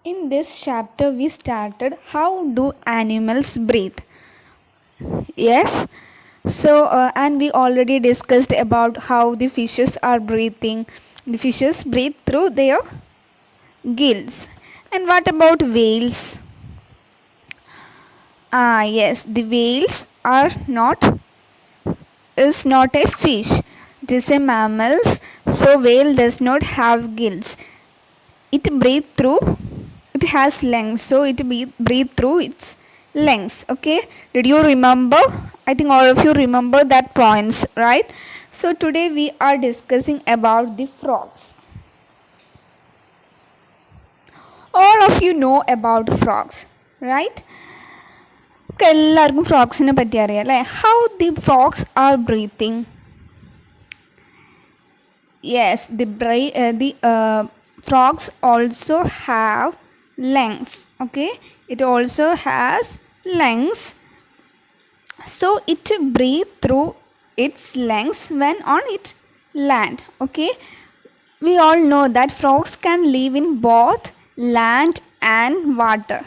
In this chapter, we started how do animals breathe. Yes. So, and we already discussed about how the fishes are breathing. The fishes breathe through their gills. And what about whales? Yes, the whales are not is not a fish. It is a mammal. So, whale does not have gills. It breathes through, it has lungs, so it breathes through its lungs. Okay, did you remember? I think all of you remember that points, right? So today we are discussing about the frogs. All of you know about frogs, right? എല്ലാവർക്കും ഫ്രോഗ്സിനെ പറ്റി അറിയാം അല്ലേ? How the frogs are breathing? Yes, the frogs also have lungs. Okay, it also has lungs, so it breathe through its lungs when on it land. Okay, we all know that frogs can live in both land and water,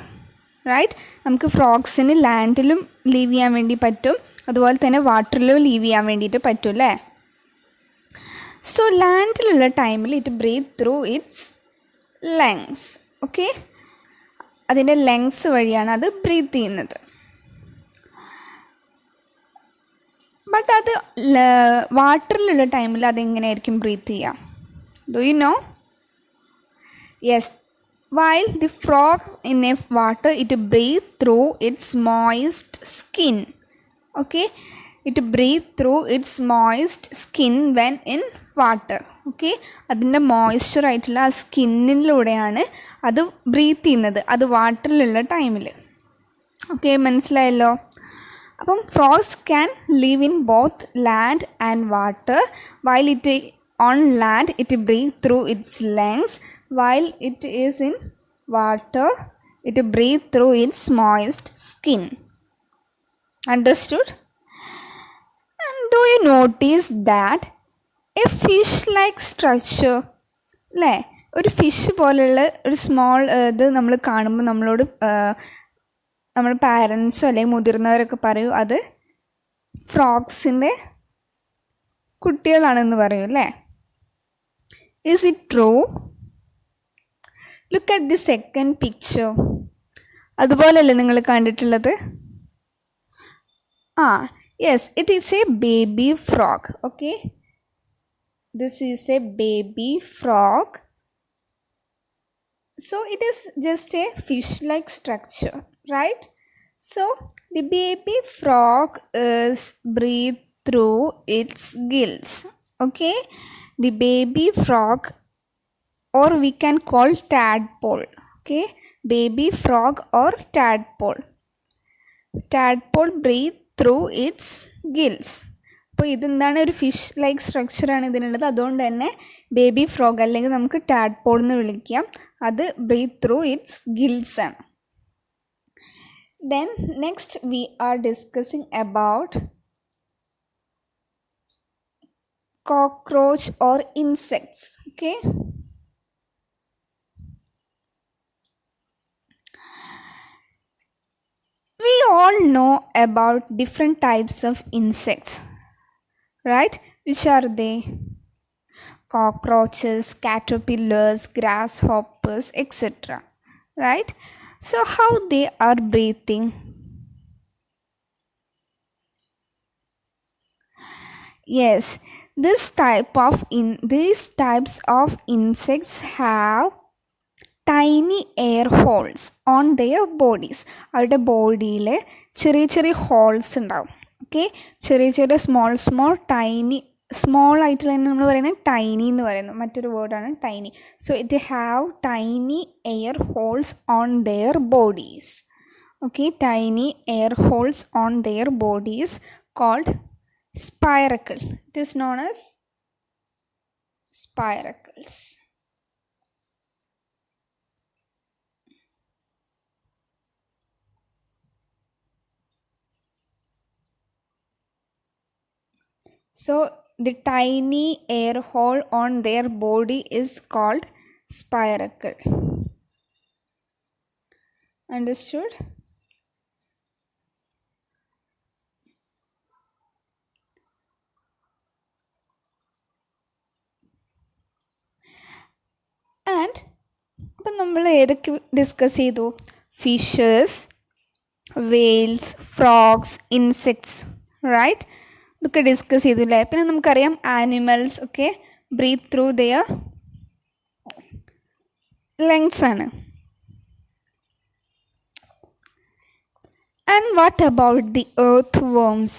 right? നമുക്ക് ഫ്രോഗ്സിന് ലാൻഡിലും leave ചെയ്യാൻ വേണ്ടി പറ്റും, അതുപോലെ തന്നെ വാട്ടറിലും leave ചെയ്യാൻ വേണ്ടിയിട്ട് പറ്റും അല്ലേ? സോ ലാൻഡിലുള്ള ടൈമിൽ it breath through it's lungs. Okay, അതിൻ്റെ ലങ്സ് വഴിയാണ് അത് ബ്രീത്ത് ചെയ്യുന്നത്. ബട്ട് അത് വാട്ടറിലുള്ള ടൈമിൽ അതെങ്ങനെയായിരിക്കും ബ്രീത്ത് ചെയ്യുക? Do you know? Yes, while the frogs in a water, it breathe through its moist skin. Okay, it breathe through its moist skin when in water. Okay, അതിൻ്റെ moisture ആയിട്ടുള്ള ആ സ്കിന്നിലൂടെയാണ് അത് breath ചെയ്യുന്നത്, അത് വാട്ടറിലുള്ള ടൈമിൽ. ഓക്കെ, മനസ്സിലായല്ലോ? അപ്പം frogs can live in both land and water. While it on land, it breathes through its lungs. While it is in water, it breathes through its moist skin. Understood? And do you notice that a fish-like structure, അല്ലേ, ഒരു fish പോലെയുള്ള ഒരു small ഇത് നമ്മൾ കാണുമ്പോൾ നമ്മളോട് നമ്മൾ പാരൻസോ അല്ലെങ്കിൽ മുതിർന്നവരൊക്കെ പറയും അത് ഫ്രോഗ്സിൻ്റെ കുട്ടികളാണെന്ന് പറയും അല്ലേ? Is it true? Look at the second picture. അതുപോലല്ലേ നിങ്ങൾ കണ്ടിട്ടുള്ളത്? Yes, it is a baby frog. Okay, this is a baby frog. So it is just a fish-like structure, right? So the baby frog is breathe through its gills. Okay, the baby frog, or we can call tadpole. Okay, baby frog or tadpole. Tadpole breathe through its gills. അപ്പോൾ ഇതെന്താണ്, ഒരു fish like സ്ട്രക്ചറാണ് ഇതിനുള്ളത്. അതുകൊണ്ട് തന്നെ baby frog അല്ലെങ്കിൽ നമുക്ക് tadpole എന്ന് വിളിക്കാം. അത് ബ്രീത്ത് ത്രൂ ഇറ്റ്സ് ഗിൽസ് ആണ്. Then next we R discussing about cockroach or insects. Okay, we all know about different types of insects, right? Which are they? Cockroaches, caterpillars, grasshoppers, etc. Right? So how they are breathing? Yes, these types of insects have tiny air holes on their bodies. അവരുടെ ബോഡിയിൽ ചെറിയ ചെറിയ holes ഉണ്ടാവും. Okay, ചെറിയ ചെറിയ small ആയിട്ടുള്ള തന്നെ നമ്മൾ പറയുന്നത് ടൈനി എന്ന് പറയുന്നു. മറ്റൊരു വേർഡാണ് tiny. So it have tiny air holes on their bodies. Okay, tiny air holes on their bodies called spiracle. It is known as spiracles. So the tiny air hole on their body is called spiracle. Understood? And അപ്പം നമ്മൾ ഏതൊക്കെ discuss ചെയ്തു? Fishes, whales, frogs, insects, right? ഇതൊക്കെ discuss ചെയ്തു അല്ലേ? പിന്നെ നമുക്കറിയാം animals ഒക്കെ ബ്രീത്ത് ത്രൂ ദെയർ ലങ്സ് ആണ്. And what about the earthworms?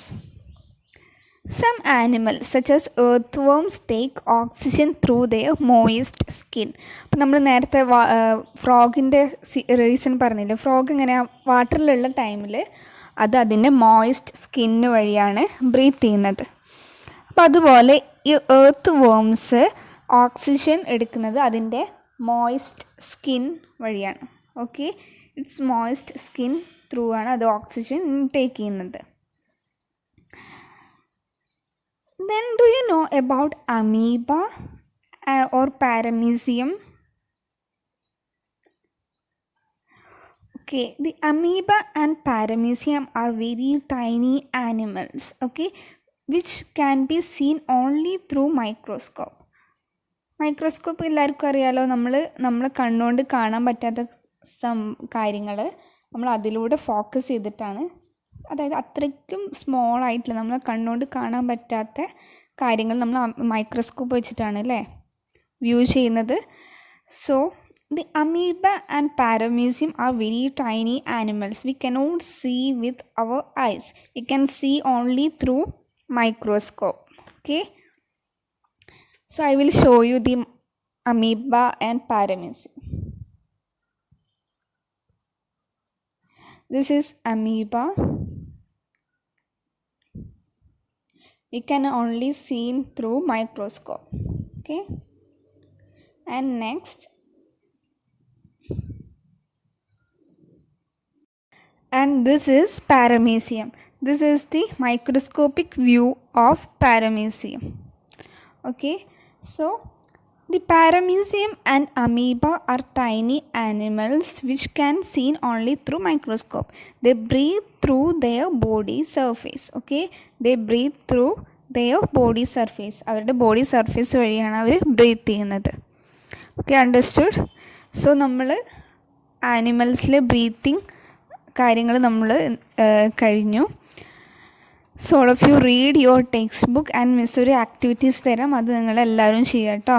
Some animals such as earthworms take oxygen through their moist skin. അപ്പം നമ്മൾ നേരത്തെ ഫ്രോഗിൻ്റെ റീസൺ പറഞ്ഞില്ലേ, ഫ്രോഗ് എങ്ങനെയാണ് വാട്ടറിലുള്ള ടൈമിൽ അത് അതിൻ്റെ മോയിസ്റ്റ് സ്കിന്ന് വഴിയാണ് ബ്രീത്ത് ചെയ്യുന്നത്. അപ്പം അതുപോലെ ഈ എർത്ത് വേംസ് ഓക്സിജൻ എടുക്കുന്നത് അതിൻ്റെ മോയിസ്റ്റ് സ്കിൻ വഴിയാണ്. Okay, it's moist skin through ആണ് അത് ഓക്സിജൻ ടേക്ക് ചെയ്യുന്നത്. Then do you know about amoeba or paramecium? Okay, the amoeba and paramecium are very tiny animals, okay, which can be seen only through microscope. Microscope എല്ലാവർക്കും അറിയാലോ, നമ്മൾ കണ്ണുകൊണ്ട് കാണാൻ പറ്റാത്ത കാര്യങ്ങൾ നമ്മൾ അതിലൂടെ ഫോക്കസ് ചെയ്തിട്ടാണ്, അതായത് അത്രയ്ക്കും സ്മോൾ ആയിട്ടുള്ള നമ്മൾ കണ്ണുകൊണ്ട് കാണാൻ പറ്റാത്ത കാര്യങ്ങൾ നമ്മൾ മൈക്രോസ്കോപ്പ് വെച്ചിട്ടാണ് അല്ലേ വ്യൂ ചെയ്യുന്നത്. So the amoeba and paramecium are very tiny animals. We cannot see with our eyes, we can see only through microscope. Okay, so I will show you the amoeba and paramecium. This is amoeba. We can only see through microscope. Okay, and next, and this is paramecium. This is the microscopic view of paramecium. Okay, so the paramecium and amoeba are tiny animals which can seen only through microscope. They breathe through their body surface. Okay, they breathe through their body surface. അവരുടെ body surface വഴിയാണ് അവർ breath ചെയ്യുന്നത്. Okay, understood? So നമ്മൾ ആനിമൽസിലെ breathing കാര്യങ്ങൾ നമ്മൾ കഴിഞ്ഞു. So all of you read your text book and miss ഒരു activities തരാം, അത് നിങ്ങളെല്ലാവരും ചെയ്യാം കേട്ടോ.